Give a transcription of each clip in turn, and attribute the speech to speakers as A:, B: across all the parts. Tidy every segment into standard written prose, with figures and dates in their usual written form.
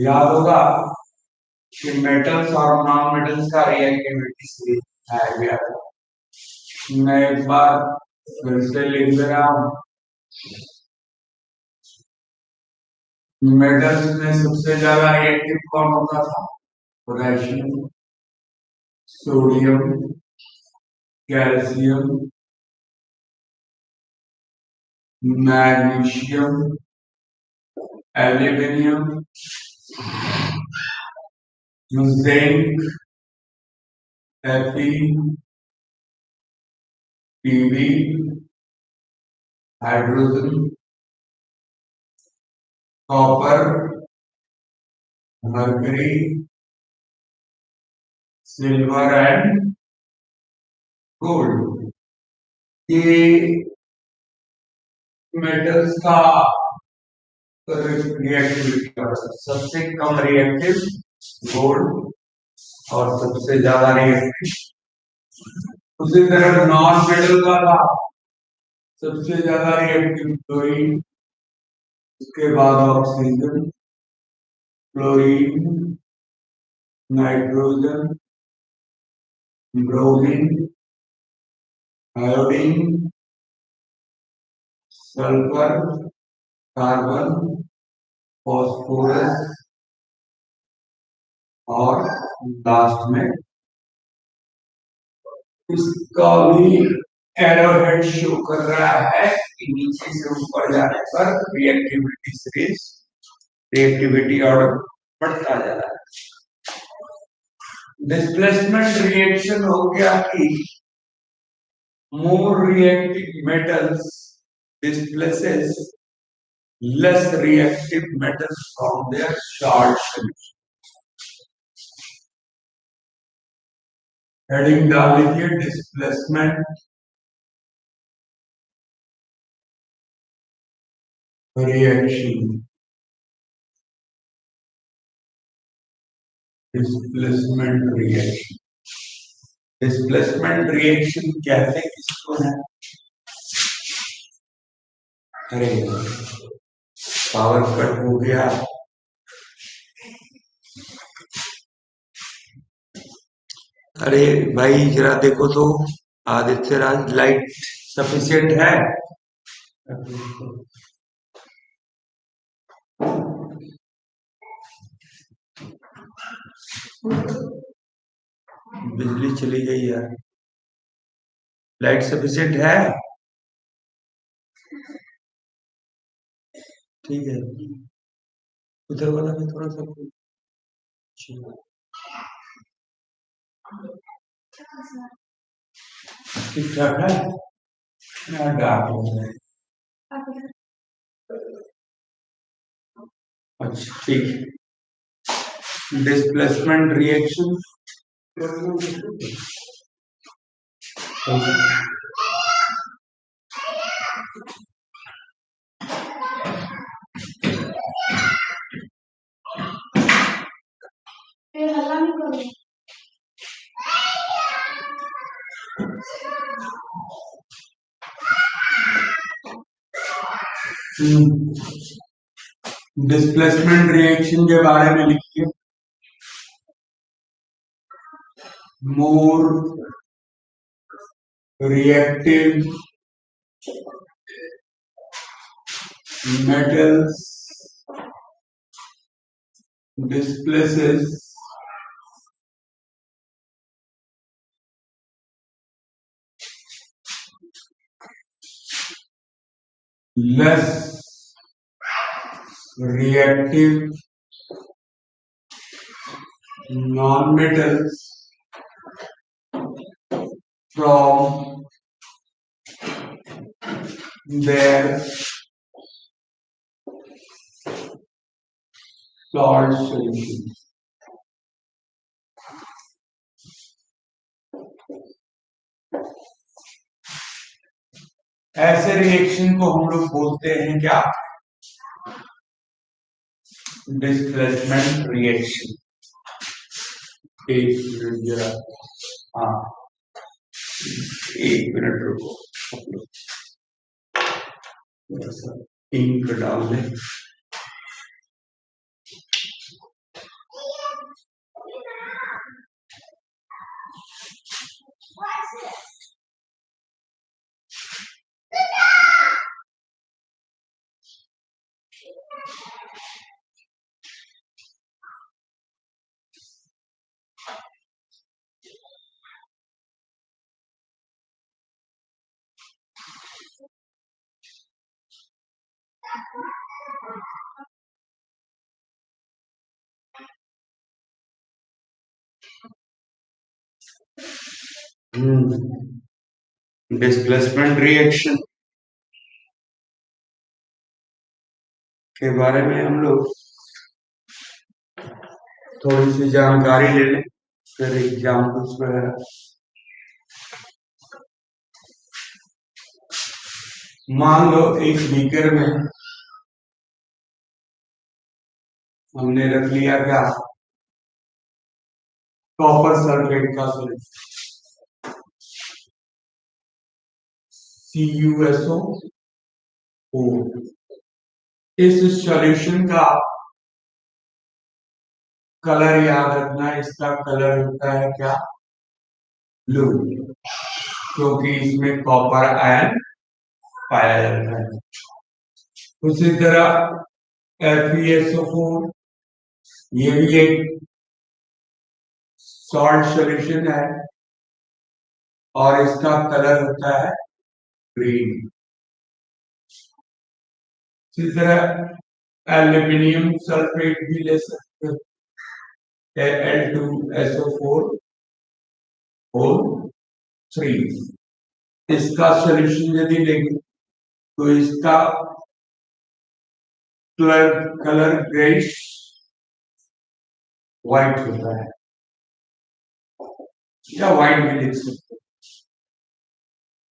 A: याद होगा कि मेटल्स और नॉन मेटल्स का रिएक्टिविटी से है गया। मैं एक बार फिर से लिख दे रहा हूं। मेटल्स में सबसे ज्यादा रिएक्टिव कौन होता था? Potassium, sodium, calcium, magnesium, aluminium, zinc, Fe, Pb, hydrogen, copper, mercury, silver and gold. ये मेटल्स का रिएक्टिविटी सबसे कम रिएक्टिव गोल्ड और सबसे ज्यादा रिएक्टिव। उसी तरह नॉन मेटल का था सबसे ज्यादा रिएक्टिव क्लोरीन, उसके बाद oxygen, chlorine, nitrogen, bromine, iodine, sulphur, carbon, phosphorus और लास्ट में इसका भी एरोहेड शो कर रहा है कि नीचे से ऊपर जाने पर रिएक्टिविटी सीरीज रिएक्टिविटी ऑर्डर बढ़ता जा रहा है। डिस्प्लेसमेंट रिएक्शन हो गया कि more reactive metals displaces less reactive metals from their salt solution। Heading डाल लीजिए displacement reaction. Displacement reaction, displacement reaction कहते किसको है? अरे पावर कट हो गया। अरे भाई जरा देखो तो आदित्य राज, लाइट सफिशिएंट है? बिजली चली गई यार। लाइट सफिशिएंट है? ठीक है, उधर वाला भी थोड़ा सा ठीक ठाक है या डार्क हो है? अच्छा ठीक। डिस्प्लेसमेंट रिएक्शन डिस्प्लेसमेंट रिएक्शन के बारे में लिखिए। More reactive metals displaces less reactive non-metals from their salt solution। ऐसे रिएक्शन को हम लोग बोलते हैं क्या? Displacement reaction. एक मिनट जरा, हाँ एक मिनट रुको, थोड़ा सा इंक डाल दें। डिस्प्लेसमेंट रिएक्शन के बारे में हम लोग थोड़ी सी जानकारी ले लें, फिर एग्जाम्पल्स वगैरह। मान लो एक बीकर में हमने रख लिया क्या, कॉपर सल्फेट का सॉल्यूशन CuSO4। इस सॉल्यूशन का कलर याद रखना, इसका कलर होता है क्या, ब्लू, क्योंकि इसमें कॉपर आयन पाया जाता है। उसी तरह FeSO4, ये भी एक सॉल्ट सॉल्यूशन है और इसका कलर होता है ग्रीन। इसी तरह एल्यूमिनियम सल्फेट भी ले सकते हो, Al2SO4O3। इसका सॉल्यूशन यदि लेंगे तो इसका कलर ग्रेइश व्हाइट होता है, या व्हाइट भी लिख सकते हो।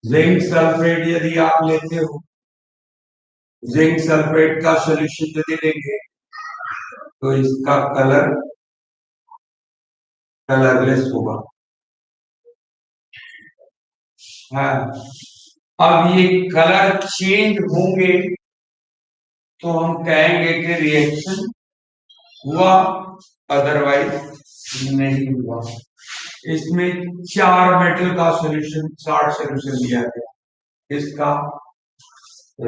A: जिंक सल्फेट यदि आप लेते हो, जिंक सल्फेट का सॉल्यूशन यदि लेंगे तो इसका कलर कलरलेस होगा। हाँ, अब ये कलर चेंज होंगे तो हम कहेंगे कि रिएक्शन हुआ, अदरवाइज नहीं हुआ। इसमें 4 मेटल का सॉल्यूशन, शॉर्ट सॉल्यूशन दिया गया। इसका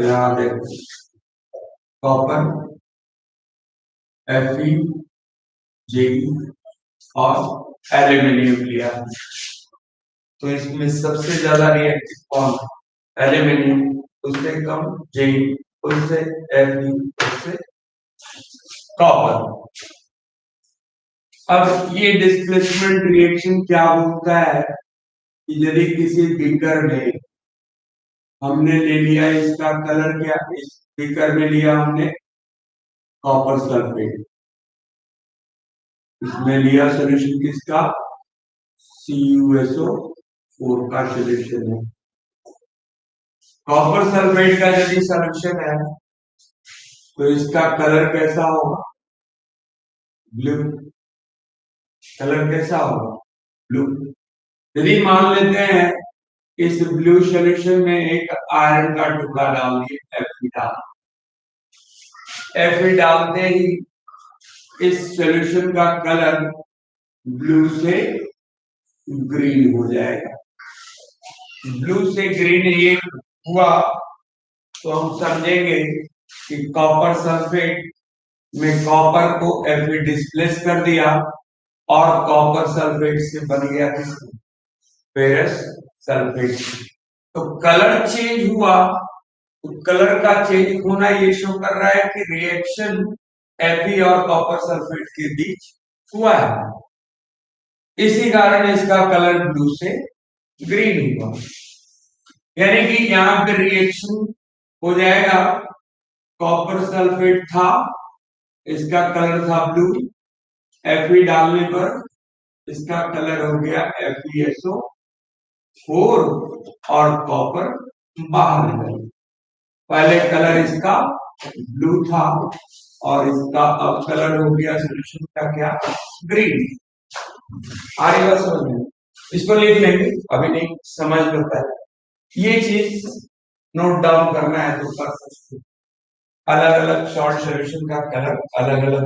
A: याद है, कॉपर, Fe, Je और एल्यूमिनियम लिया। तो इसमें सबसे ज्यादा रिएक्टिव कौन है, एल्यूमिनियम, उससे कम जे, उससे Fe, उससे कॉपर। अब ये डिस्प्लेसमेंट रिएक्शन क्या होता है कि यदि किसी बीकर में हमने ले लिया, इसका कलर क्या, इस बीकर में लिया हमने कॉपर सल्फेट, इसमें लिया सॉल्यूशन किसका, CuSO4 का सॉल्यूशन है। कॉपर सल्फेट का यदि सॉल्यूशन है तो इसका कलर कैसा होगा, ब्लू। कलर कैसा होगा, ब्लू। यदि मान लेते हैं इस ब्लू सॉल्यूशन में एक आयरन का टुकड़ा डाल दिए, Fe डालते ही इस सॉल्यूशन का कलर ब्लू से ग्रीन हो जाएगा। ब्लू से ग्रीन ये हुआ तो हम समझेंगे कि कॉपर सल्फेट में कॉपर को Fe डिस्प्लेस कर दिया और कॉपर सल्फेट से बन गया फेरस सल्फेट। तो कलर चेंज हुआ, तो कलर का चेंज होना ये शो कर रहा है कि रिएक्शन Fe और कॉपर सल्फेट के बीच हुआ है। इसी कारण इसका कलर ब्लू से ग्रीन हुआ। यानी कि यहां पे रिएक्शन हो जाएगा, कॉपर सल्फेट था, इसका कलर था ब्लू, Fe डालने पर इसका कलर हो गया FeSO4 और कॉपर बाहर निकल। पहले कलर इसका ब्लू था और इसका अब कलर हो गया सॉल्यूशन का क्या, ग्रीन। आ रही बात समझ में, इसको लिख लेंगे, अभी नहीं समझ लो पहले। ये चीज नोट डाउन करना है तो कर सकते, अलग अलग शॉर्ट सॉल्यूशन का कलर अलग अलग।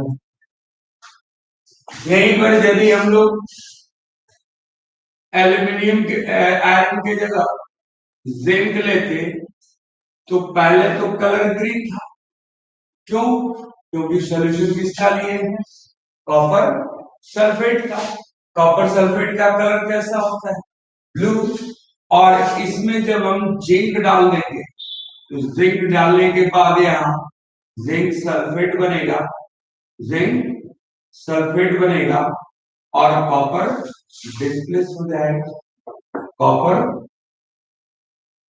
A: यहीं पर यदि हम लोग एल्यूमिनियम के आयरन के जगह जिंक लेते तो पहले तो कलर ग्रीन था। क्यों? क्योंकि सोल्यूशन किसका लिए है? कॉपर सल्फेट का। कॉपर सल्फेट का कलर कैसा होता है? ब्लू। और इसमें जब हम जिंक डाल देंगे तो जिंक डालने के बाद यहाँ जिंक सल्फेट बनेगा, जिंक सल्फेट बनेगा और कॉपर डिस्प्लेस हो जाएगा, कॉपर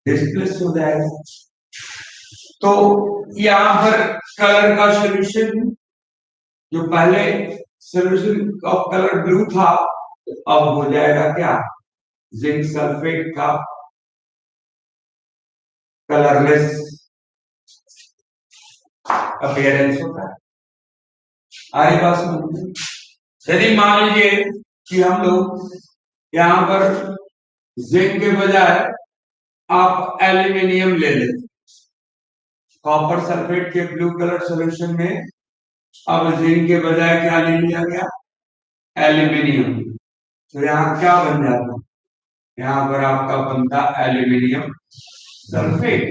A: डिस्प्लेस हो जाएगा। तो यहां पर कलर का सोल्यूशन, जो पहले सोल्यूशन का कलर ब्लू था, तो अब हो जाएगा क्या? जिंक सल्फेट का कलरलेस अपीयरेंस होता है। आगे बात समझिए। यदि मान लीजिए कि हम लोग यहां पर जिंक के बजाय आप एल्यूमिनियम ले लेते, कॉपर सल्फेट के ब्लू कलर सॉल्यूशन में अब जिंक के बजाय क्या ले लिया गया? एल्यूमिनियम। तो यहाँ क्या बन जाता? यहाँ पर आपका बनता एल्यूमिनियम सल्फेट।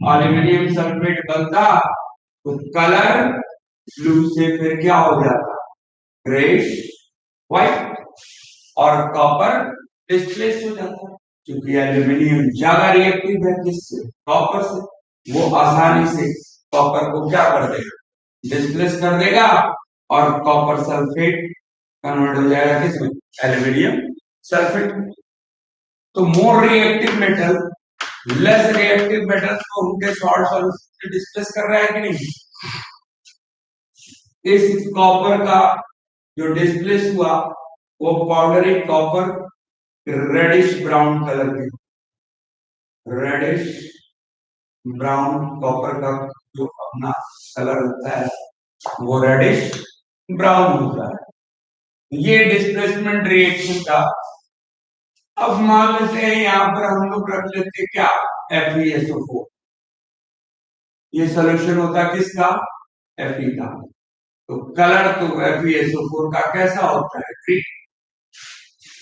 A: एल्यूमिनियम सल्फेट बनता तो कलर ब्लू से फिर क्या हो जाता? Greyish white. और कॉपर डिस्प्लेस हो जाता, क्योंकि एल्यूमिनियम ज्यादा रिएक्टिव है किससे? कॉपर से। वो आसानी से कॉपर को क्या कर देगा? डिस्प्लेस कर देगा और कॉपर सल्फेट कन्वर्ट हो जाएगा किसमें? Aluminium sulphate. तो more reactive metal less reactive metal को उनके सॉल्ट सॉल्यूशन में डिस्प्लेस कर रहा है कि नहीं? इस कॉपर का जो डिस्प्लेस हुआ वो powdery copper reddish brown colour के, रेडिश ब्राउन कॉपर का जो अपना कलर होता है वो रेडिश ब्राउन होता है। ये डिस्प्लेसमेंट रिएक्शन का। अब मान लेते हैं यहां पर हम लोग रख लेते हैं क्या? FeSO4। ये सोल्यूशन होता है किसका? Fe का। तो कलर तो FeSO4 का कैसा होता है? ग्रीन।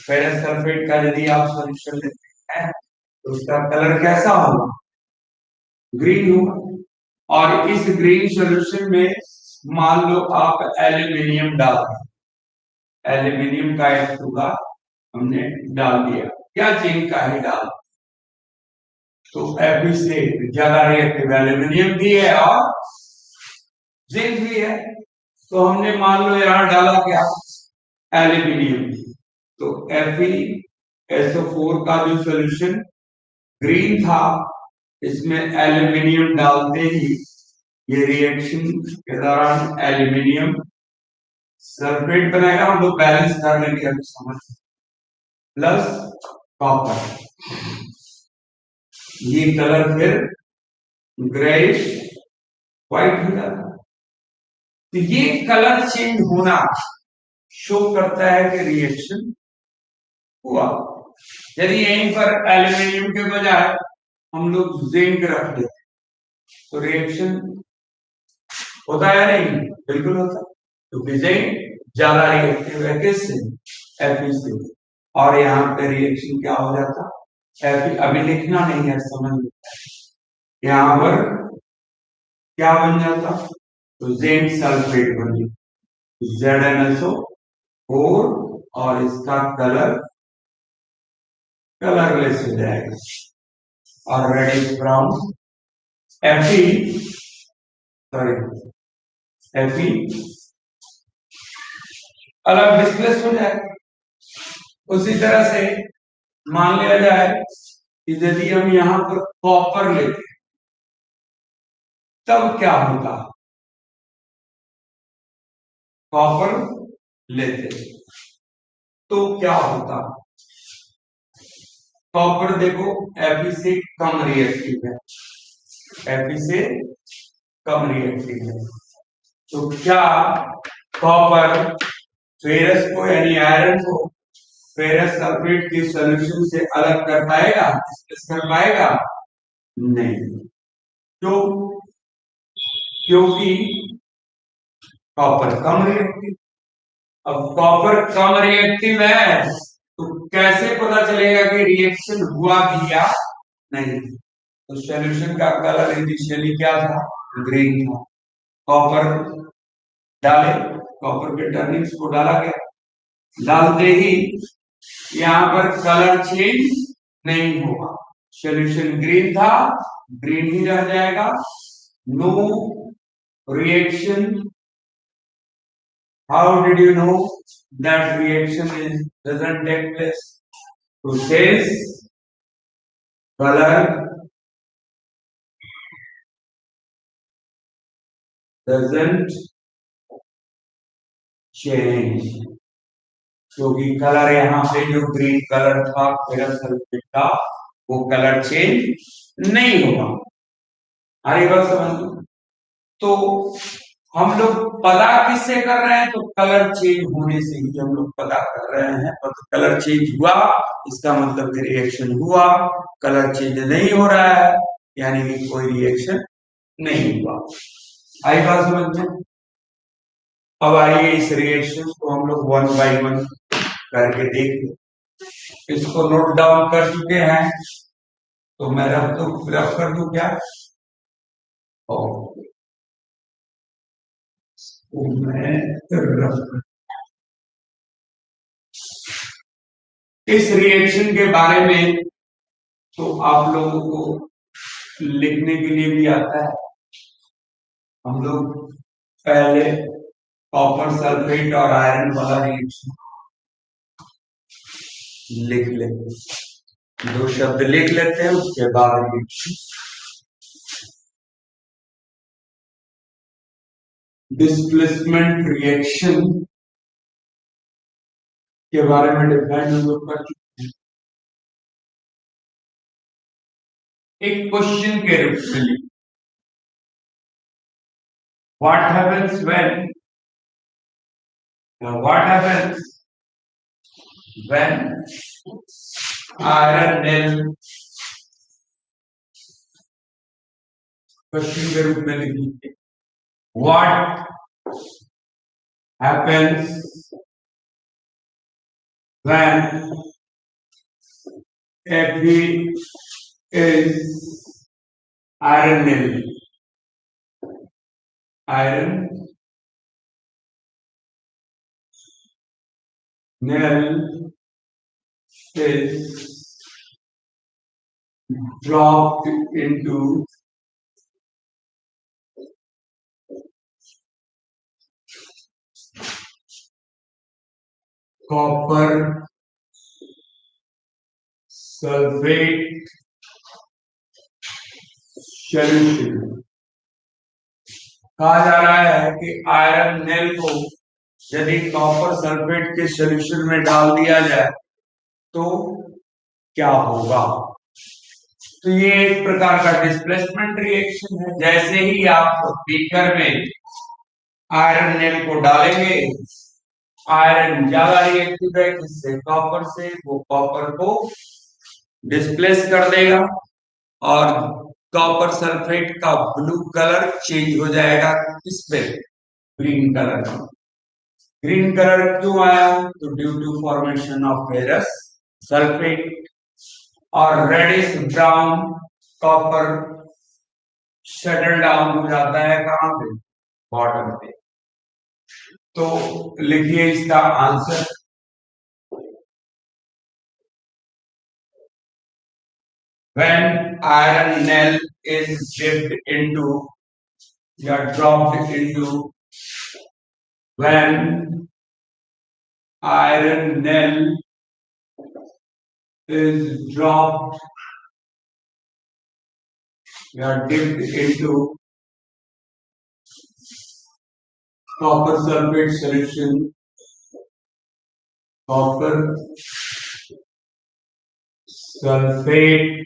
A: फेरस सल्फेट का यदि आप सोल्यूशन लेते हैं तो उसका कलर कैसा होगा? ग्रीन होगा। और इस ग्रीन सोल्यूशन में मान लो आप एल्यूमिनियम डाल दें, एल्यूमिनियम का एक टुकड़ा हमने डाल दिया, क्या जिंक का ही डाल, तो Fe से ज्यादा रिएक्टिव एल्यूमिनियम भी है और जिंक भी है। तो हमने मान लो यहां डाला क्या? एल्यूमिनियम। तो FeSO4 का जो सोल्यूशन ग्रीन था, इसमें एल्यूमिनियम डालते ही ये रिएक्शन के दौरान एल्यूमिनियम सल्फेट बनाएगा। हम लोग बैलेंस कर लेंगे अभी समझ, प्लस कॉपर। ये कलर फिर ग्रेइश व्हाइट हो जाता है। तो ये कलर चेंज होना शो करता है कि रिएक्शन हुआ। यदि यहीं पर एल्यूमिनियम के बजाय हम लोग जिंक रख देते तो रिएक्शन होता है नहीं? बिल्कुल होता, क्योंकि जिंक ज्यादा रिएक्टिव है किससे? Fe से। और यहाँ पे रिएक्शन क्या हो जाता? Fe अभी लिखना नहीं है, समझ लेता है। यहाँ पर क्या बन जाता? तो जिंक सल्फेट बन जाता, ZnSO4, और इसका कलर कलरलेस हो जाएगा और reddish brown Fe, sorry Fe अलग डिस्प्लेस हो जाएगा। उसी तरह से मान लिया जाए कि यदि हम यहां पर कॉपर लेते तब क्या होता? कॉपर लेते तो क्या होता? कॉपर देखो Fe से कम रिएक्टिव है, Fe से कम रिएक्टिव है। तो क्या कॉपर फेरस को यानी आयरन को फेरस सल्फेट के सॉल्यूशन से अलग कर पाएगा? डिस्प्लेस कर पाएगा? नहीं। क्यों? क्योंकि कॉपर कम रिएक्टिव। अब कॉपर कम रिएक्टिव है तो कैसे पता चलेगा कि रिएक्शन हुआ भी या नहीं? तो सॉल्यूशन का कलर इनिशियली क्या था? ग्रीन था। कॉपर डाले, कॉपर के टर्निंग्स को डाला गया, डालते ही यहाँ पर कलर चेंज नहीं होगा। सॉल्यूशन ग्रीन था, ग्रीन ही रह जाएगा। No reaction. How did you know that reaction doesn't take place? To says color doesn't change. क्योंकि कलर यहाँ पे जो ग्रीन कलर था फेरस सल्फेट का, वो कलर चेंज नहीं होगा। आगे बात समझ। तो हम लोग पता किससे कर रहे हैं? तो कलर चेंज होने से ही हम लोग पता कर रहे हैं। और कलर चेंज हुआ इसका मतलब कि रिएक्शन हुआ। कलर चेंज नहीं हो रहा है यानी कि कोई रिएक्शन नहीं हुआ। आई बात समझ में? अब आइए इस रिएक्शन को हम लोग वन बाय वन करके देखें। इसको नोट डाउन कर चुके हैं तो मैं रफ कर दूं क्या? और मैं रफ इस रिएक्शन के बारे में तो आप लोगों को लिखने के लिए भी आता है। हम लोग पहले कॉपर सल्फेट और आयरन वाला रिएक्शन लिख लेते, दो शब्द लिख लेते हैं, उसके बाद रिएक्शन। डिस्प्लेसमेंट रिएक्शन के बारे में डिफाइन हम लोग कर चुके हैं। एक क्वेश्चन के रूप में लिख, what happens when when iron nail, question के रूप में लिखिए, what happens when Fe is iron nil. Iron nil is dropped into copper sulfate solution। कहा जा रहा है कि आयरन नेल को यदि कॉपर सल्फेट के सॉल्यूशन में डाल दिया जाए तो क्या होगा? तो ये एक प्रकार का डिस्प्लेसमेंट रिएक्शन है। जैसे ही आप बीकर में आयरन नेल को डालेंगे, आयरन ज्यादा रिएक्टिव है जिससे कॉपर से, वो कॉपर को डिस्प्लेस कर देगा और कॉपर सल्फेट का ब्लू कलर चेंज हो जाएगा किस पे? ग्रीन कलर में। ग्रीन कलर क्यों आया? तो due to formation of ferrous sulphate. और reddish brown copper settle down हो जाता है कहां पे? बॉटम पे। तो लिखिए इसका answer, when iron nail is dipped into, या dropped into, when iron nail is dropped या dipped into copper sulfate solution, copper sulfate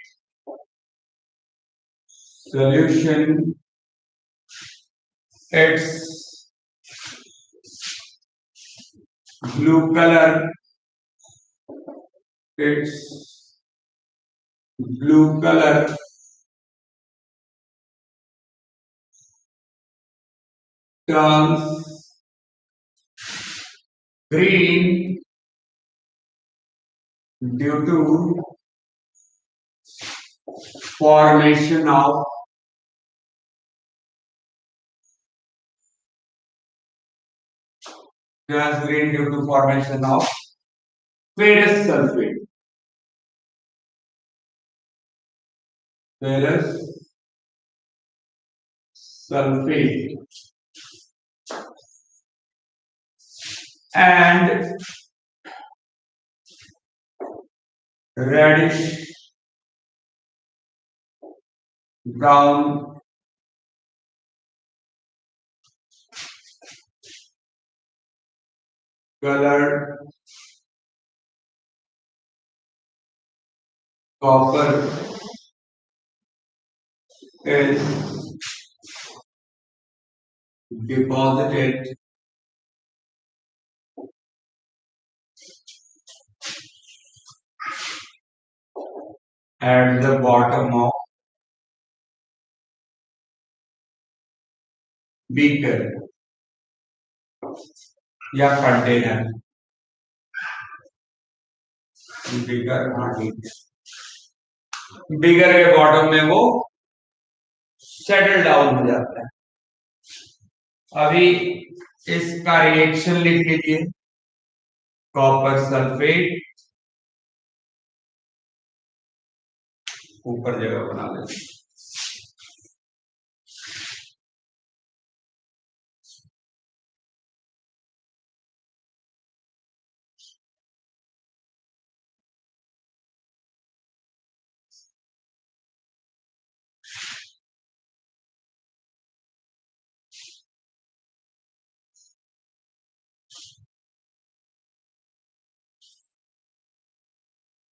A: solution, its blue color, its blue color turns green due to formation of gas green due to formation of ferrous sulfate. Ferrous sulfate and reddish brown colored copper is deposited at the bottom of beaker या container बिगर बिगर के bottom में वो settle down हो जाता है। अभी इसका reaction लिख लीजिए कॉपर सल्फेट ऊपर जगह बना लेते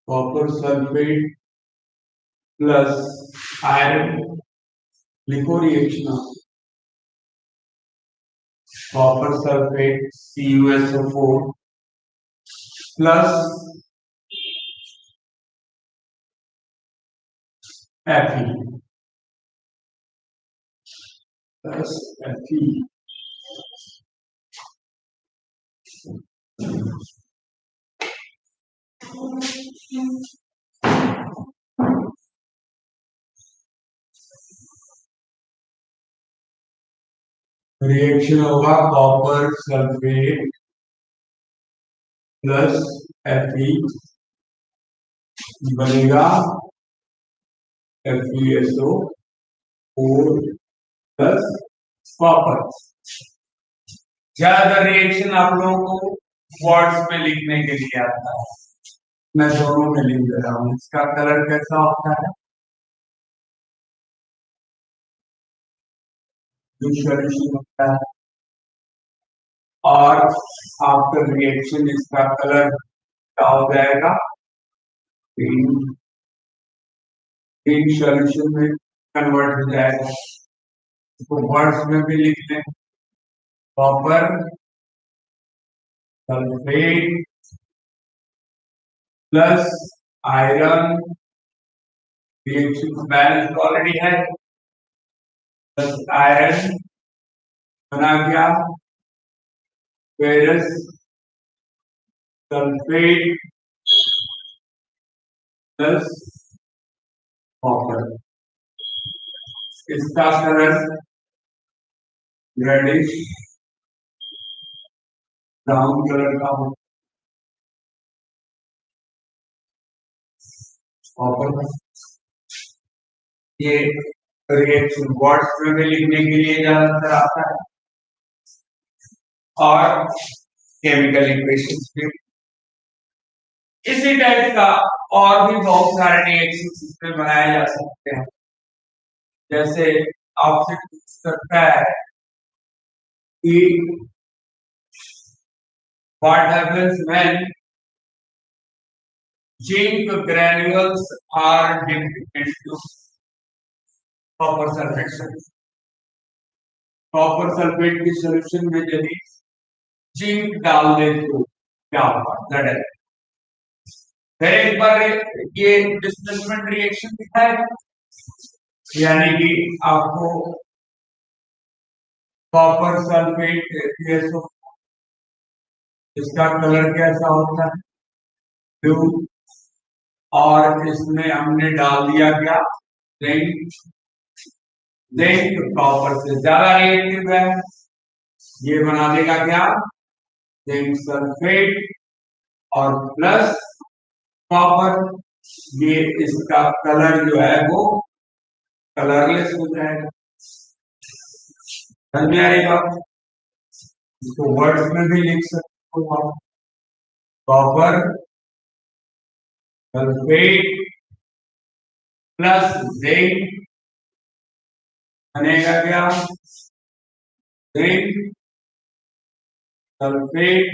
A: कॉपर सल्फेट प्लस आयरन लिखो reaction copper sulphate CuSO4 plus Fe plus Fe reaction होगा कॉपर सल्फेट प्लस Fe बनेगा FeSO4 प्लस कॉपर। ज्यादातर रिएक्शन आप लोगों को वर्ड्स में लिखने के लिए आता है, मैं दोनों में लिख दे रहा हूं। इसका कलर कैसा होता है होता है और आफ्टर रिएक्शन इसका कलर क्या हो जाएगा ग्रीन ग्रीन सॉल्यूशन में कन्वर्ट हो जाएगा। इसको वर्ड्स में भी लिख लें copper sulphate plus iron reaction balance already है प्लस आयरन बना गया फेरस सल्फेट प्लस कॉपर। इसका कलर रेडिश ब्राउन कलर का हो कॉपर। ये रिएक्शन वर्ड्स में भी लिखने के लिए ज्यादातर आता है और केमिकल इक्वेशंस भी इसी टाइप का और भी बहुत सारे रिएक्शंस इसमें बनाए जा सकते हैं। जैसे आपसे पूछ सकता है कि what happens when zinc granules are dipped into copper sulfate solution। Copper sulphate की सॉल्यूशन में यदि जिंक डाल दे तो क्या होगा ज़ेड। फिर एक बार ये डिस्प्लेसमेंट रिएक्शन दिखाए यानी कि आपको कॉपर सल्फेट इसका कलर कैसा होता है ब्लू और इसमें हमने डाल दिया क्या, जिंक। जिंक कॉपर से ज्यादा रिएक्टिव है, ये बना देगा क्या, जिंक सल्फेट और प्लस कॉपर। ये इसका कलर जो है वो कलरलेस हो जाएगा। समझ में आएगा, इसको वर्ड्स में भी लिख सकते हो आप, कॉपर सल्फेट प्लस जिंक बनेगा क्या, zinc sulphate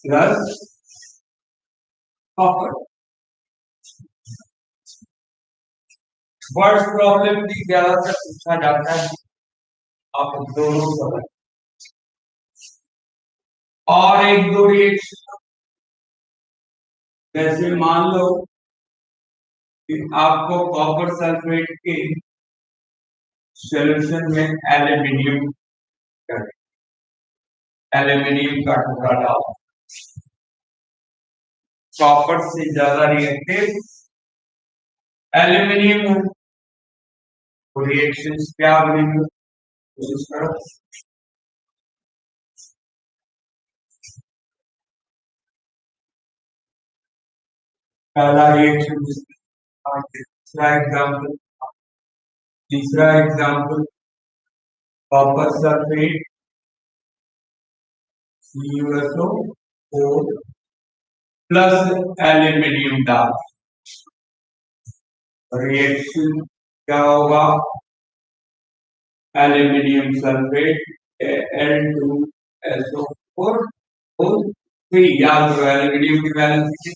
A: plus copper. Words problem भी ज्यादातर पूछा जाता है, आप दोनों समझ। और एक दो रिएक्शन, जैसे मान लो कि आपको कॉपर सल्फेट के सॉल्यूशन में एल्यूमिनियम का टुकड़ा डालो, कॉपर से ज्यादा रिएक्टिव एल्यूमिनियम है, तो रिएक्शंस क्या बनेंगे, कोशिश करो। पहला रिएक्शन, तीसरा example copper sulphate CuSO4 plus aluminium डाल, रिएक्शन क्या होगा, एल्यूमिनियम सल्फेट Al2SO4 याद करो, एल्यूमिनियम की वैलेंसी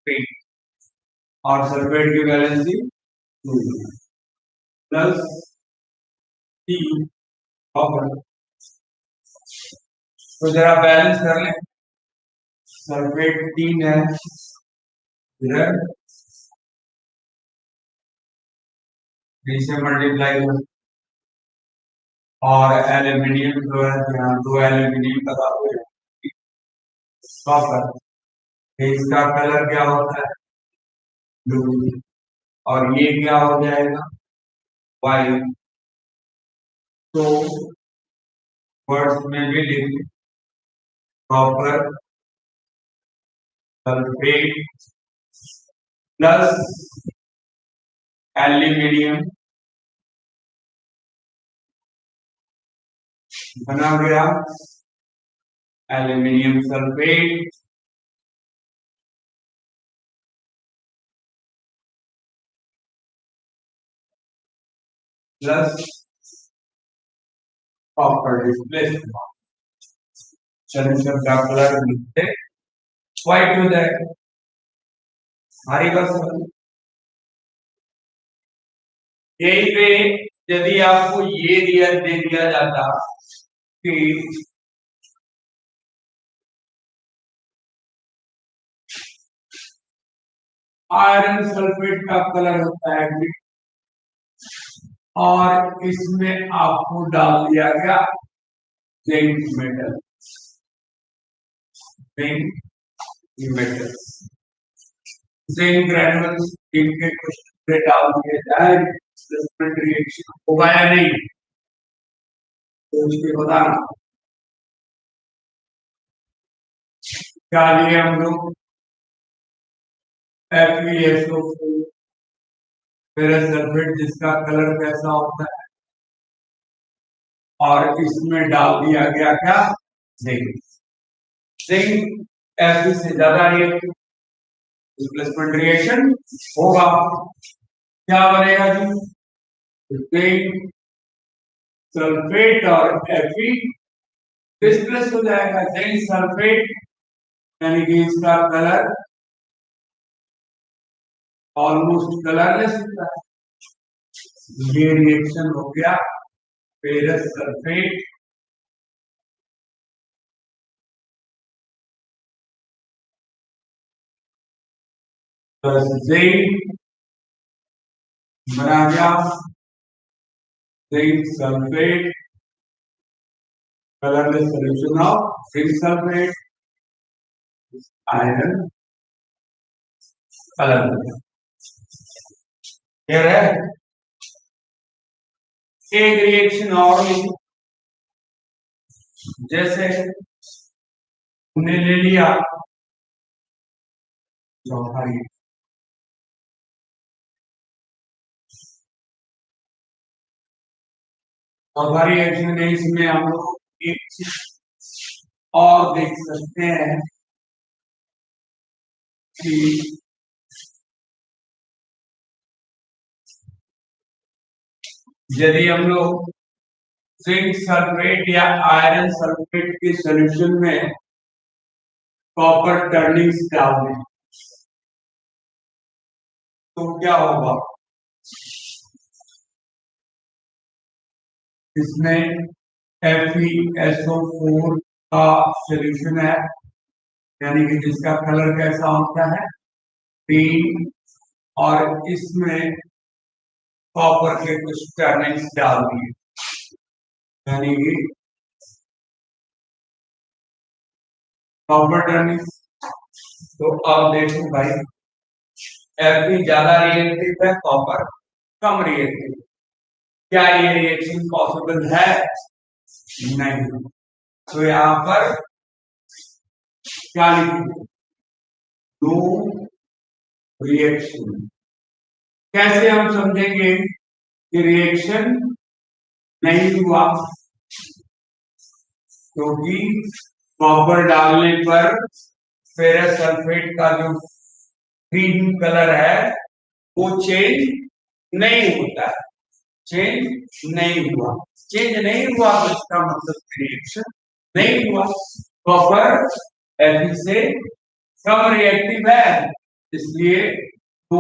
A: 3 और सल्फेट की वैलेंसी 2 प्लस टी कॉपर। तो जरा बैलेंस कर लें, सल्फेट 3 है इधर, 3 से मल्टीप्लाई हो, और एल्यूमिनियम जो है यहाँ 2 एल्यूमिनियम लगा हुआ है कॉपर, इसका कलर क्या होता है, ब्लू, और ये क्या हो जाएगा, वाइट। तो वर्ड्स में भी लिख, कॉपर सल्फेट प्लस एल्यूमिनियम बना गया aluminium sulphate plus copper displacement, solution का कलर लिखते व्हाइट हो जाएगा। हमारी बात समझ, यही पे यदि आपको ये दिया दे दिया जाता कि आयरन सल्फेट का कलर होता है ग्रीन, और इसमें आपको डाल दिया गया zinc metal, zinc metal, zinc granules इनके कुछ टुकड़े डाल दिए जाए, डिस्प्लेसमेंट रिएक्शन होगा या नहीं, तो उसके बताना। क्या लिए हम लोग, FeSO4 फेरस सल्फेट, जिसका कलर कैसा होता है, और इसमें डाल दिया गया क्या, जिंक। जिंक Fe से ज्यादा रिएक्टिव, डिस्प्लेसमेंट रिएक्शन होगा, क्या बनेगा जी, जिंक सल्फेट और Fe डिस्प्लेस हो जाएगा, जिंक सल्फेट यानी कि इसका कलर ऑलमोस्ट कलरलेस होता है, ये रिएक्शन हो गया फेरस सल्फेट प्लस जिंक बना गया zinc sulphate, colourless solution of zinc sulphate, iron अलग हो गया। क्लियर है? एक रिएक्शन और जैसे हमने ले लिया चौथा रिएक्शन है, इसमें हम लोग एक चीज और देख सकते हैं कि यदि हम लोग जिंक सल्फेट या आयरन सल्फेट के सॉल्यूशन में कॉपर टर्निंग्स डाल दें तो क्या होगा? इसमें FeSO4 का सॉल्यूशन है, यानी कि जिसका कलर कैसा होता है, ग्रीन, और इसमें कॉपर के कुछ टर्निंग्स डाल दिए, यानी कि कॉपर टर्निंग्स। तो अब देखो भाई, Fe ज्यादा रिएक्टिव है, कॉपर कम रिएक्टिव। क्या ये रिएक्शन पॉसिबल है? नहीं। तो यहां पर क्या लिखेंगे? No reaction. कैसे हम समझेंगे कि रिएक्शन नहीं हुआ? क्योंकि कॉपर डालने पर फेरस सल्फेट का जो ग्रीन कलर है वो चेंज नहीं होता है, चेंज नहीं हुआ। चेंज नहीं हुआ तो इसका मतलब रिएक्शन नहीं हुआ। कॉपर Fe से कम रिएक्टिव है, इसलिए तो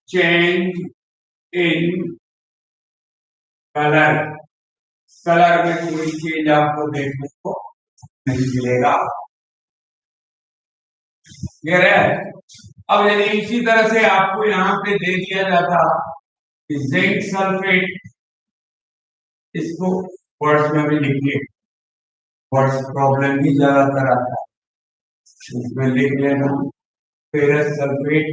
A: चेंज इन कलर, कलर में कोई चेंज आपको देखने को नहीं मिलेगा। क्लियर है? अब यदि इसी तरह से आपको यहाँ पे दे दिया जाता कि जिंक सल्फेट, इसको वर्ड्स में भी लिखिए, वर्ड्स प्रॉब्लम भी ज्यादातर आता है, इसमें लिख लेना ferrous sulphate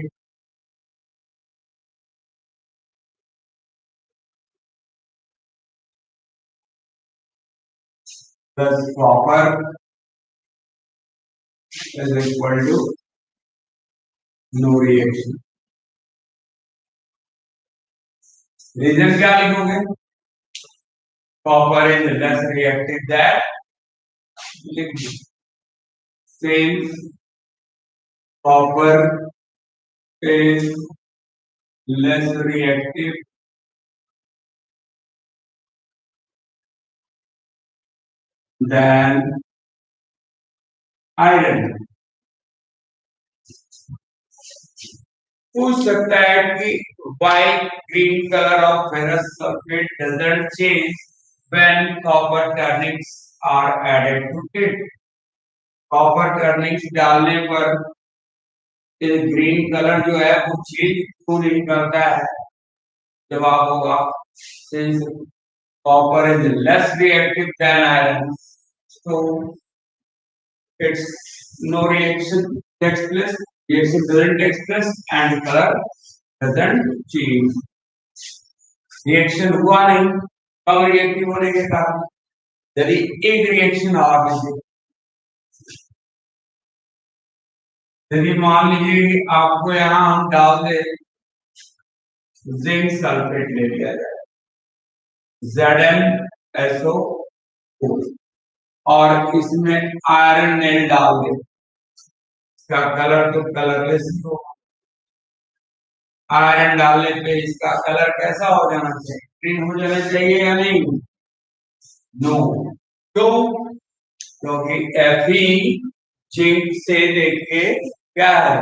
A: plus copper is equal to no reaction. Reason क्या लिखोगे? Copper is less reactive that, since copper is less reactive than iron। पूछ सकता है कि why green color of ferrous sulfate doesn't change when copper turnings are added to it। Copper turnings डालने पर green colour जो है वो change क्यों नहीं करता है? जवाब होगा since copper is less reactive than iron, so its no reaction takes place, reaction doesn't take place and color doesn't change। Reaction हुआ नहीं कम रिएक्टिव होने के कारण। यदि एक रिएक्शन और लीजिए, यदि मान लीजिए कि आपको यहां हम डाल दे जिंक सल्फेट ले लिया जाए ZnSO4 और इसमें आयरन नेल डाल दे, इसका कलर तो कलरलेस हो। आयरन डालने पे इसका कलर कैसा हो जाना चाहिए? ग्रीन हो जाना चाहिए या नहीं? नो। क्यों? क्योंकि Fe जिंक से देखे क्या है?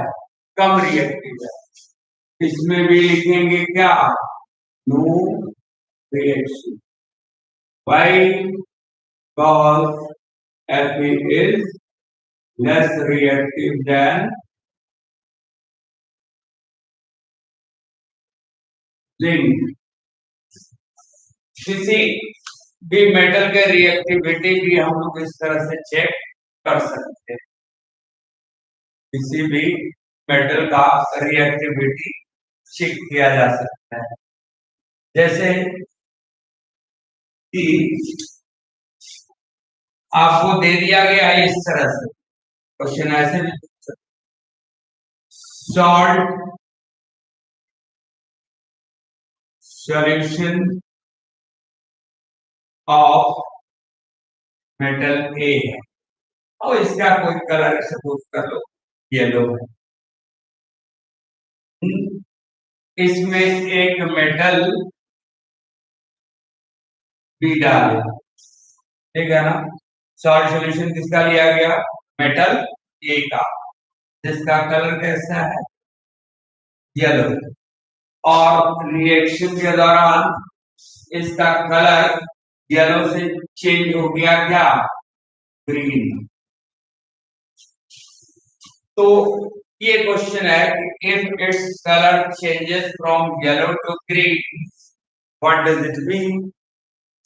A: कम रिएक्टिव है। इसमें भी लिखेंगे क्या? No reaction. Why? Because Fe is less reactive than zinc। किसी भी मेटल के रिएक्टिविटी भी हम लोग इस तरह से चेक कर सकते हैं। किसी भी मेटल का रिएक्टिविटी चेक किया जा सकता है। जैसे कि आपको दे दिया गया है इस तरह से क्वेश्चन, ऐसे भी सॉल्ट सॉल्यूशन ऑफ मेटल ए है और इसका कोई कलर सपोज कर लो येलो है। इसमें एक मेटल बी डाले, ठीक है ना। सॉल्ट सॉल्यूशन किसका लिया गया, मेटल ए का, जिसका कलर कैसा है, येलो। और रिएक्शन के दौरान इसका कलर येलो से चेंज हो गया क्या, ग्रीन। तो ये क्वेश्चन है कि if it's colour changes from yellow to green, what does it mean.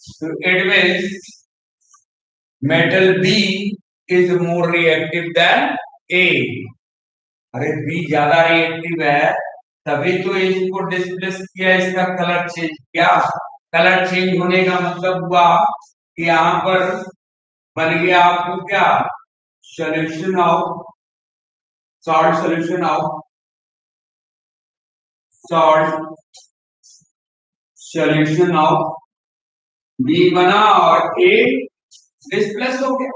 A: So it means metal B is more reactive than A। अरे B ज्यादा रिएक्टिव है, तभी तो इसको डिस्प्लेस किया, इसका कलर चेंज किया। कलर चेंज होने का मतलब हुआ कि यहाँ पर बन गया आपको क्या, solution of salt solution of salt solution of B बना और ए डिस्प्लेस हो गया।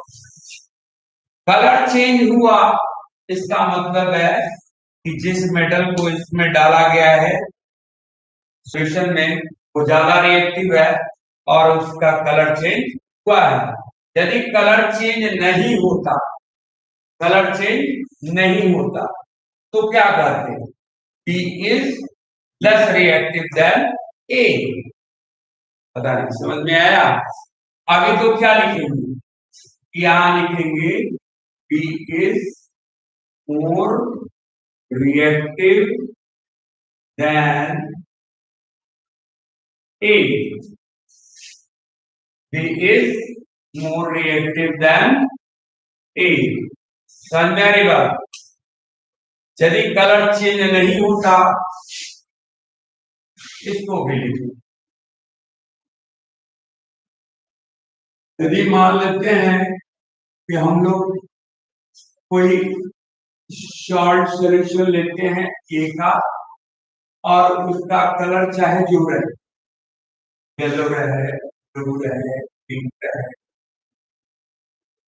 A: कलर चेंज हुआ, इसका मतलब है कि जिस मेटल को इसमें डाला गया है सॉल्यूशन में वो ज्यादा रिएक्टिव है और उसका कलर चेंज हुआ है। यदि कलर चेंज नहीं होता, कलर चेंज नहीं होता तो क्या कहते हैं, B is less reactive than A. पता नहीं समझ में आया। अभी तो क्या लिखेंगे, यहां लिखेंगे B is more reactive than A. B is more reactive than A। समझ में आ रही बात। यदि कलर चेंज नहीं होता, इसको भी लिखो। यदि मान लेते हैं कि हम लोग कोई शॉर्ट सॉल्यूशन लेते हैं ए का और उसका कलर चाहे जो रहे, येलो रहे, ब्लू रहे, पिंक रहे,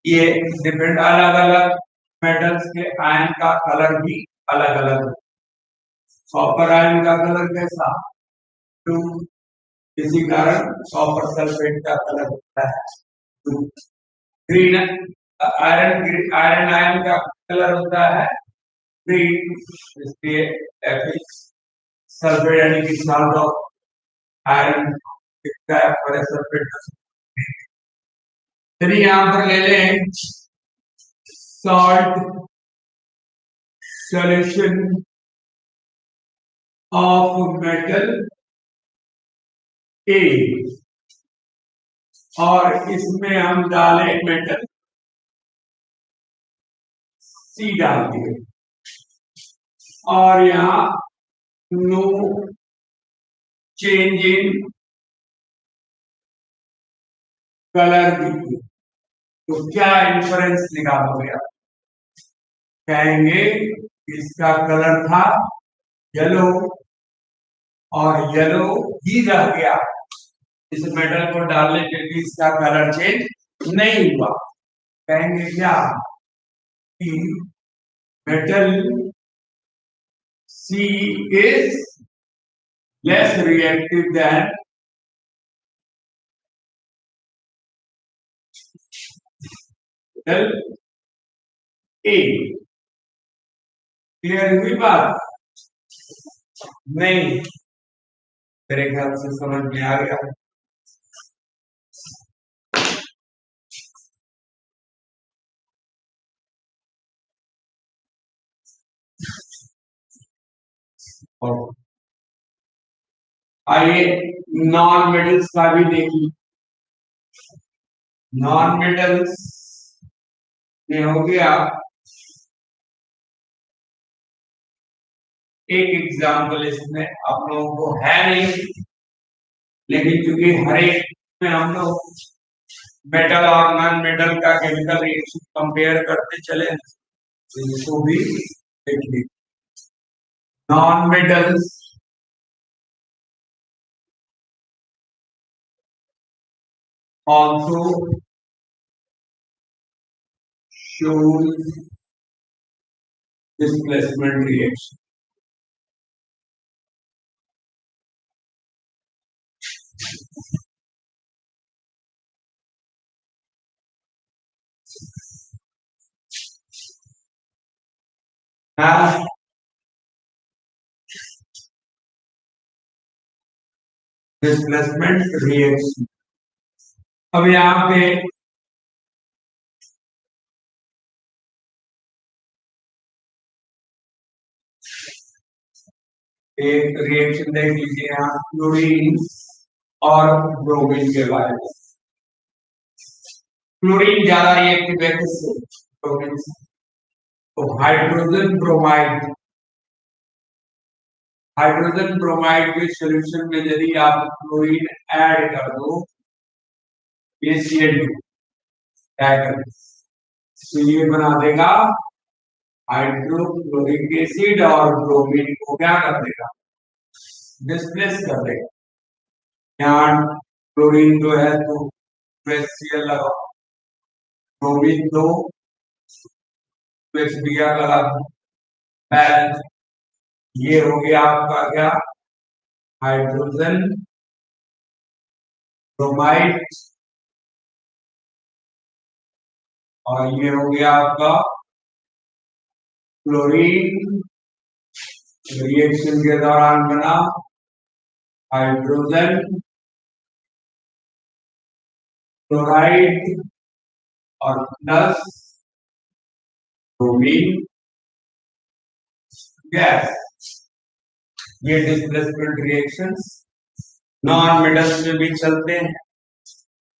A: ये डिफरेंट अलग अलग मेटल्स के आयन का कलर भी अलग अलग है। कॉपर आयन का कलर कैसा, ब्लू, इसी कारण कॉपर सल्फेट का कलर होता है blue. Green iron, iron ion का कलर होता है ग्रीन, इसलिए सल्फेट यानी कि सॉल्ट ऑफ आयरन दिखता है और सल्फेट। चलिए यहां पर ले लें सॉल्ट सॉल्यूशन ऑफ मेटल ए और इसमें हम डालें मेटल सी डाल दिए और यहाँ नो चेंज इन कलर दिखी, तो क्या इंफरेंस निकालोगे आप, कहेंगे इसका कलर था येलो और येलो ही रह गया, इस मेटल को डालने पे भी इसका कलर चेंज नहीं हुआ। कहेंगे क्या कि metal C is less reactive than metal A. Clear हुई बात, नहीं मेरे ख्याल से समझ में आ गया। और आइए नॉन मेटल्स का भी देखिए। नॉन मेटल्स में हो गया एक एग्जाम्पल इसमें आप लोगों को है नहीं, लेकिन क्योंकि हर एक में हम लोग मेटल और नॉन मेटल का केमिकल रिएक्शन कंपेयर करते चले, तो इसको भी देखिए। Non metals also shows displacement reaction. Has displacement reaction. अब यहाँ पे एक रिएक्शन देख लीजिए यहाँ, क्लोरीन और ब्रोमीन के बारे में। क्लोरीन ज्यादा रिएक्टिव है किससे? ब्रोमीन से। तो हाइड्रोजन ब्रोमाइड के सॉल्यूशन में यदि आप क्लोरीन ऐड कर दो, HCl2 तो ये बना देगा हाइड्रोक्लोरिक एसिड, और ब्रोमीन को क्या कर देगा? डिस्प्लेस कर देगा। यहाँ क्लोरीन जो है तो HCl लगाओ, ब्रोमीन तो HBr लगा दो, बैलेंस। ये हो गया आपका क्या? हाइड्रोजन ब्रोमाइड, और ये हो गया आपका क्लोरीन। रिएक्शन के दौरान बना हाइड्रोजन क्लोराइड और प्लस ब्रोमीन गैस। ये डिस्प्लेसमेंट रिएक्शंस नॉन मेटल्स में भी चलते हैं,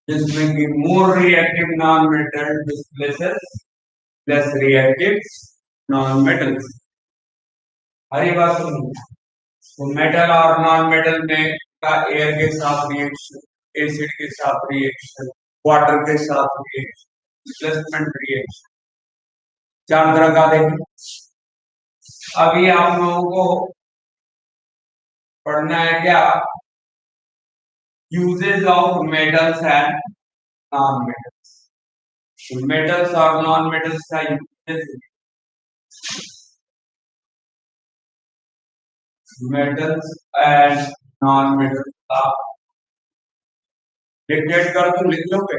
A: जिसमें कि more reactive non metal displaces less reactive non metals. हरी बात सुनिए, तो मेटल और नॉन मेटल में का एयर के साथ रिएक्शन, एसिड के साथ रिएक्शन, वाटर के साथ रिएक्शन, डिस्प्लेसमेंट रिएक्शन, चार तरह का देखें। अभी आप लोगों को पढ़ना है क्या? Uses of metals and non metals. Metals और नॉन मेटल्स का uses, metals and non metals का डिक्टेट कर तो लिख लोगे?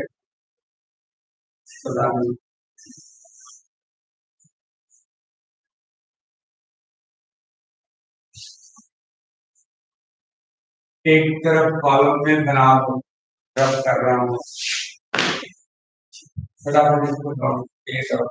A: एक तरफ कॉलम में बना दो, रब कर रहा हूँ, फटाफट इसको करो।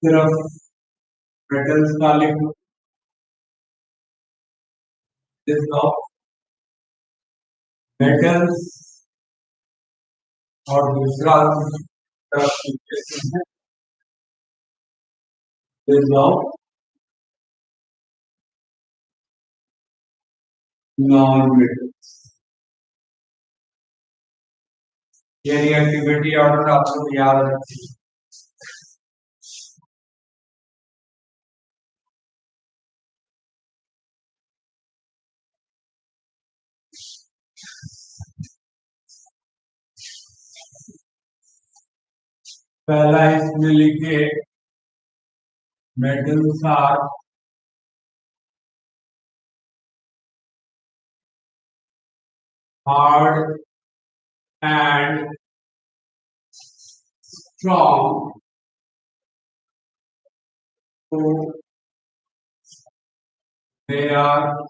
A: सिर्फ मेटल्स का लिखो, मेटल्स, और दूसरा नॉन मेटल्स। ये रिएक्टिविटी ऑर्डर आप लोग याद रखिए। पहला इसमें लिखिए metals are hard and strong, so they are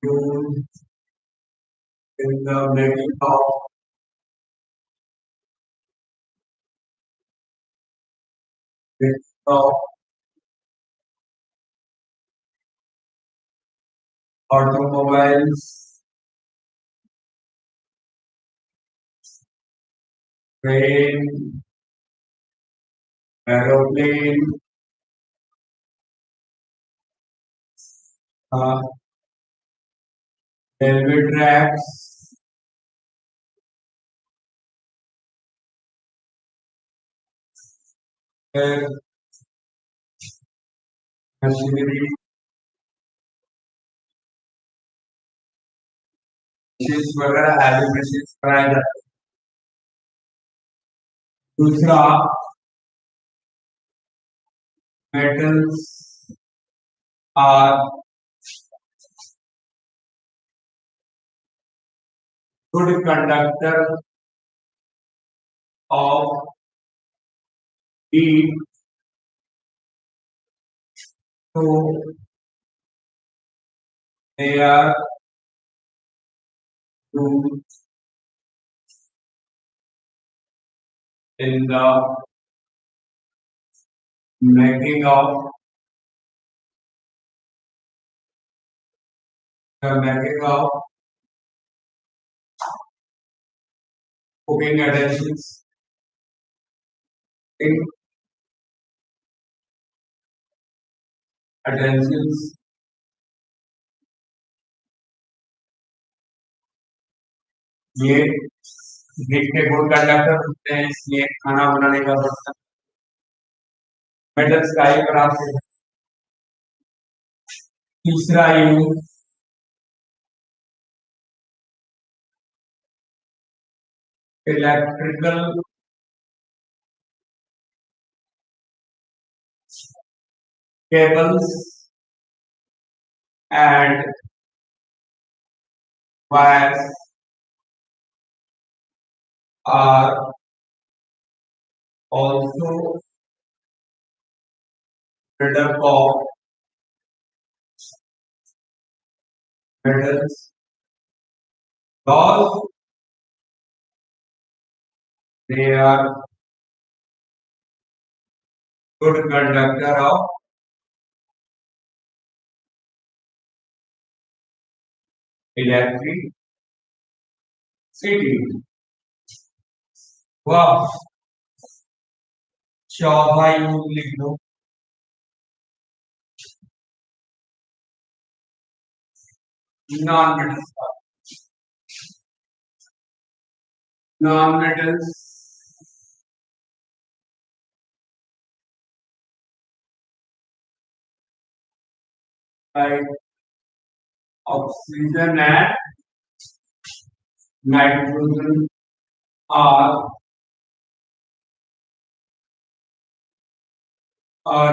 A: used in the making of automobiles, train, aeroplane, uh, railway tracks, uh, machinery, machines वगैरह हैवी मशीन्स बनाए जाते हैं। दूसरा metals are good conductor of heat, so they are used in the making of cooking utensils, cooking utensils, ये heat के good conductor होते हैं, इसलिए खाना बनाने का बर्तन मेटल्स का ही बनाते हैं। तीसरा use electrical cables and wires are also made up of metals because they are good conductor of electricity। वाह, चौथा यूज लिख दो नॉन मेटल्स का। Non metals like oxygen and nitrogen are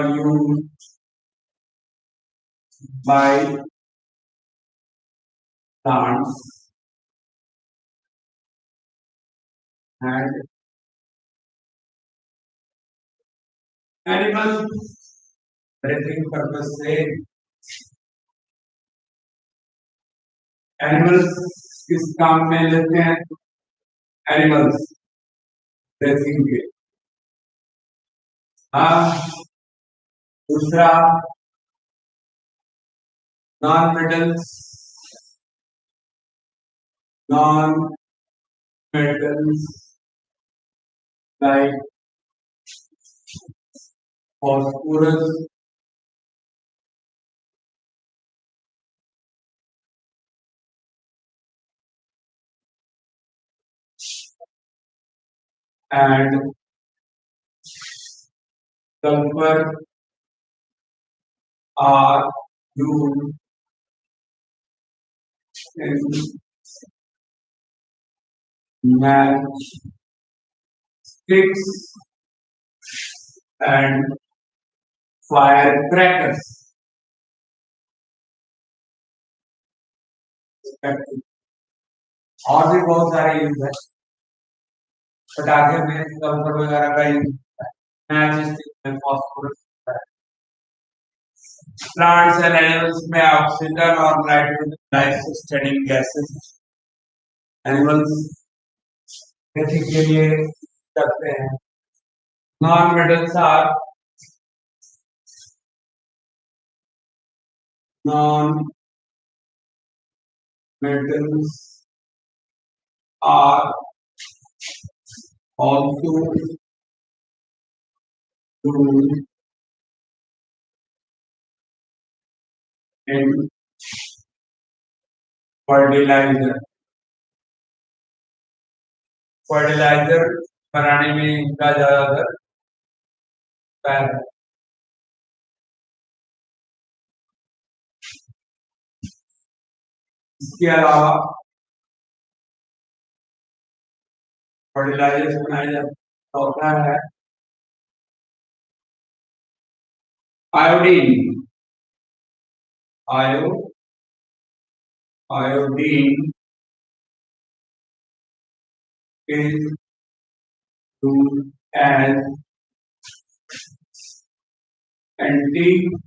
A: used by plants and animals breathing purpose से। Animals किस काम में लेते हैं? एनिमल्स ब्रीथिंग के। हाँ, दूसरा non metals non metals like phosphorus and sulfur are used in matchsticks and firecrackers. और भी बहुत सारे यूज है पटाखे में sulfur वगैरह का यूज मैचस्टिक में फॉस्फोरस प्लांट्स एंड एनिमल्स में ऑक्सीजन और nitrogen life sustaining gases animals खेती के लिए करते हैं non metals are non metals are also used in fertilizer. Fertiliser बनाने में इनका ज्यादातर पैर है इसके अलावा फर्टिलाइजर्स बनाए जाते होता है आयोडीन आयो iodine is used as antiseptic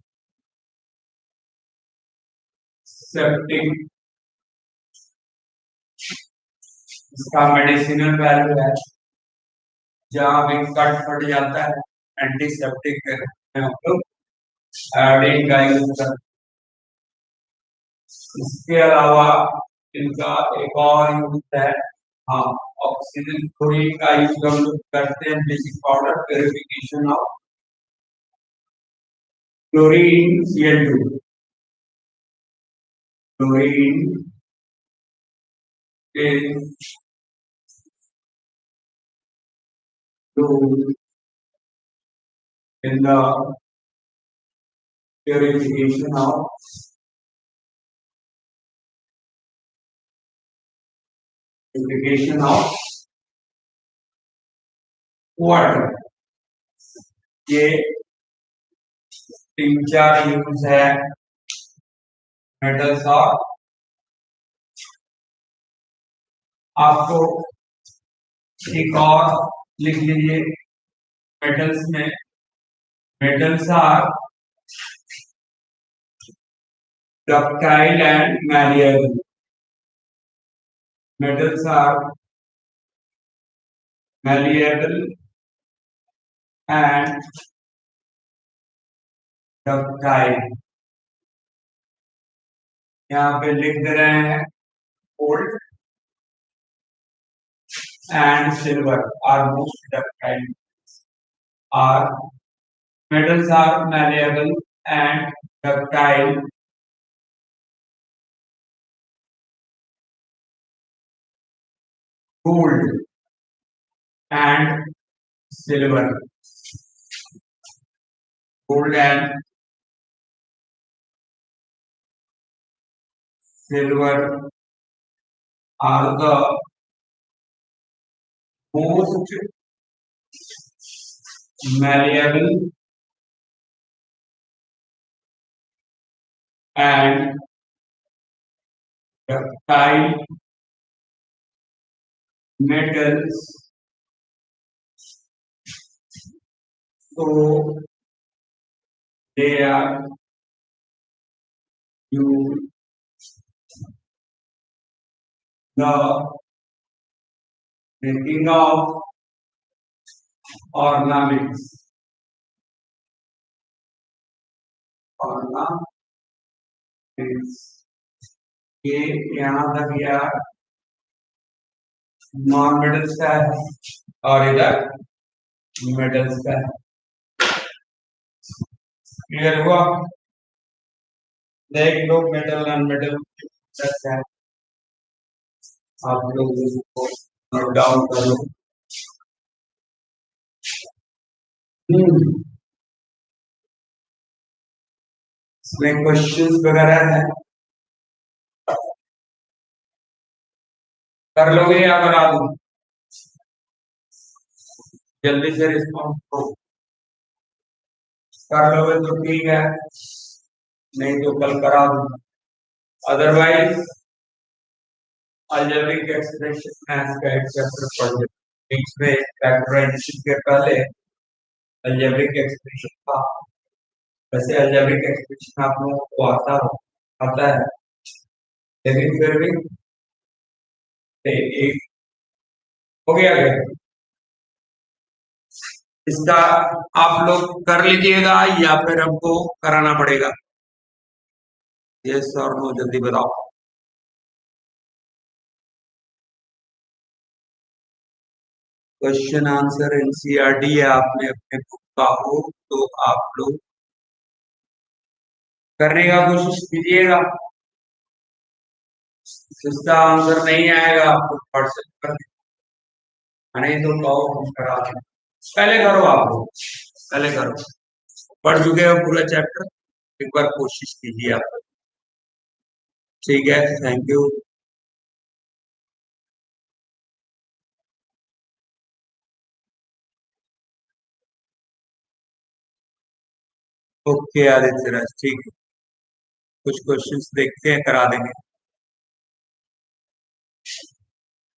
A: इसका मेडिसिनल वैल्यू है जहाँ भी कट फट जाता है एंटीसेप्टिक में हम लोग आयोडीन का यूज करते हैं इसके अलावा इनका एक और यूज है हाँ ऑक्सीजन क्लोरीन का यूज हम लोग करते हैं bleaching powder purification of chlorine Cl2 chlorine is used in the purification of water ये तीन चार यूज है मेटल्स और आपको एक और लिख लीजिए मेटल्स में metals are ductile and malleable. Metals are malleable and ductile. यहाँ पे लिख दे रहे हैं gold and silver are most ductile. Are metals are malleable and ductile. Gold and silver. Gold and silver are the most malleable and ductile metals. So they are used the making of ornaments. Ornaments. ये यहाँ तक यार non metals का है और इधर metals का है क्लियर हुआ देख लो मेटल नॉन मेटल है आप लोग इसको नोट डाउन कर लो हम्म, इसमें क्वेश्चंस वगैरह है, कर लोगे या करा दूं? जल्दी से रिस्पॉन्स करो। कर लोगे तो ठीक है, नहीं तो कल करा दूं। अदरवाइज अलजेब्रिक एक्सप्रेशन मैथ्स का एक चैप्टर पढ़ लो, बीच में फैक्टराइजेशन के पहले अलजेब्रिक एक्सप्रेशन था। वैसे अलजेब्रिक एक्सप्रेशन आप लोगों को आता है, लेकिन फिर भी एक हो गया क्या इसका, आप लोग कर लीजिएगा या फिर हमको कराना पड़ेगा? यस और नो जल्दी बताओ। क्वेश्चन आंसर एनसीईआरटी है, आपने अपने बुक का हो तो आप लोग करने का कोशिश कीजिएगा। इसका आंसर नहीं आएगा आपको व्हाट्सएप कर, नहीं तो कहो हम करा दें। पहले करो, आप लोग पहले करो, पढ़ चुके हो पूरा चैप्टर, एक बार कोशिश कीजिए आप। ठीक है, thank you. Okay Aditya Raj, ठीक है, कुछ क्वेश्चंस देखते हैं, करा देंगे।